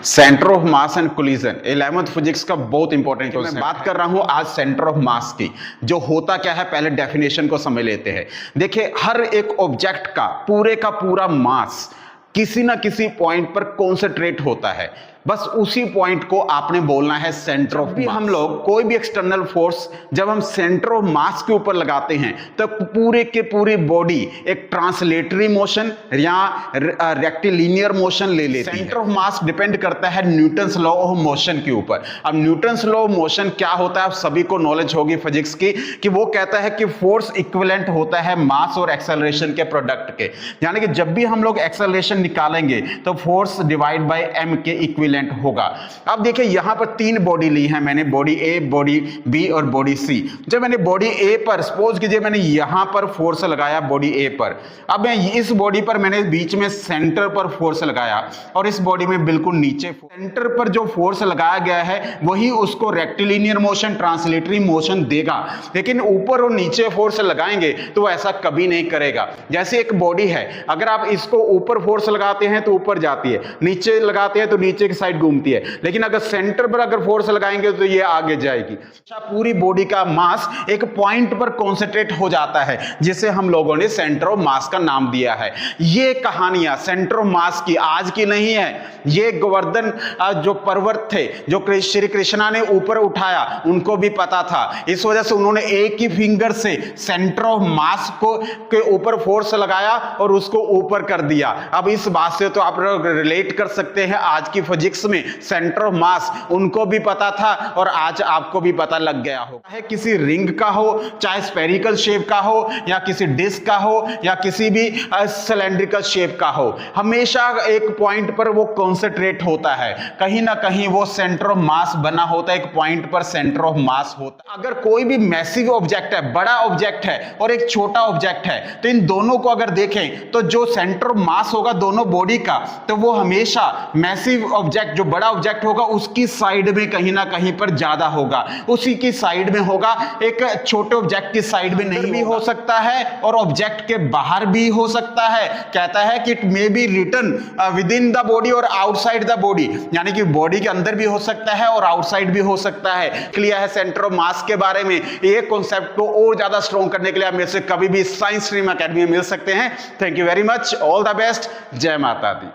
Centre of mass and collision 11th physics का बहुत important है। मैं बात कर रहा हूं आज सेंटर ऑफ मास की। जो होता क्या है, पहले डेफिनेशन को समझ लेते हैं। देखिए, हर एक ऑब्जेक्ट का पूरा मास किसी ना किसी पॉइंट पर कॉन्सेंट्रेट होता है। बस उसी पॉइंट को आपने बोलना है सेंटर ऑफ मास। हम लोग कोई भी एक्सटर्नल फोर्स जब हम सेंटर ऑफ मास के ऊपर लगाते हैं तो पूरे के पूरी बॉडी एक ट्रांसलेटरी मोशन या रेक्टिलिनियर मोशन ले लेती है। सेंटर ऑफ मास डिपेंड करता है न्यूटन्स लॉ ऑफ मोशन के ऊपर। अब न्यूटन्स लॉ ऑफ मोशन क्या होता है, आप सभी को नॉलेज होगी फिजिक्स की, कि वो कहता है कि फोर्स इक्विवेलेंट होता है मास और एक्सेलरेशन के प्रोडक्ट के। यानी कि जब भी हम लोग एक्सेलरेशन निकालेंगे तो फोर्स डिवाइड बाय एम के इक्विवेलेंट होगा। अब देखिए, यहां पर तीन बॉडी ली है मैंने, बॉडी ए, बॉडी बी और बॉडी सी। जब मैंने बॉडी ए पर, सपोज कीजिए मैंने यहां पर फोर्स लगाया बॉडी ए पर, अब मैं इस बॉडी पर मैंने बीच में सेंटर पर फोर्स लगाया और इस बॉडी में बिल्कुल नीचे सेंटर पर जो फोर्स लगाया गया है वही उसको रेक्टिलिनियर मोशन, ट्रांसलेटरी मोशन देगा। लेकिन ऊपर और नीचे फोर्स लगाएंगे तो ऐसा कभी नहीं करेगा। जैसे एक बॉडी है, अगर आप इसको ऊपर फोर्स लगाते हैं तो ऊपर जाती है, नीचे लगाते हैं तो नीचे की साइड घूमती है, लेकिन अगर सेंटर पर अगर फोर्स लगाएंगे तो ये आगे जाएगी। पूरी बॉडी का मास एक पॉइंट पर कॉन्सेंट्रेट हो जाता है, जिसे हम लोगों ने सेंटर ऑफ मास का नाम दिया है। ये कहानियां सेंटर ऑफ मास की आज की नहीं है। ये गोवर्धन जो पर्वत थे, जो श्री कृष्णा ने ऊपर उठाया, उनको भी पता था। इस वजह से उन्होंने एक ही फिंगर से सेंटर ऑफ मास को के ऊपर फोर्स लगाया और उसको ऊपर कर दिया। अब इस बात से तो आप रिलेट कर सकते हैं, आज की फिजिक्स में सेंटर ऑफ मास उनको भी पता था और आज आपको भी पता लग गया हो। चाहे किसी रिंग का हो, चाहे स्फेरिकल शेप का हो, या किसी डिस्क का हो, या किसी भी सिलेंड्रिकल शेप का हो, हमेशा एक पॉइंट पर वो कॉन्सेंट्रेट होता है। कहीं ना कहीं वो सेंटर ऑफ मास बना होता है, एक पॉइंट पर सेंटर ऑफ मास होता है। अगर कोई भी मैसिव ऑब्जेक्ट है, बड़ा ऑब्जेक्ट है और एक छोटा ऑब्जेक्ट है, तो इन दोनों को अगर देखें तो जो सेंटर ऑफ मास होगा दोनों बॉडी का, तो वो हमेशा मैसिव ऑब्जेक्ट, जो बड़ा ऑब्जेक्ट होगा, उसकी साइड में कहीं ना कहीं पर ज्यादा होगा, उसी की साइड में होगा। एक छोटे ऑब्जेक्ट की साइड में नहीं भी हो सकता है और ऑब्जेक्ट के बाहर भी हो सकता है। कहता है कि it may be written within the body और आउटसाइड द बॉडी, यानी कि बॉडी के अंदर भी हो सकता है और आउटसाइड भी हो सकता है। क्लियर है सेंटर ऑफ मास के बारे में। ये कॉन्सेप्ट को और ज्यादा स्ट्रॉन्ग करने के लिए आप मेरे से कभी भी साइंस स्ट्रीम एकेडमी में मिल सकते हैं। Thank you very much, all the best, जय माता दी।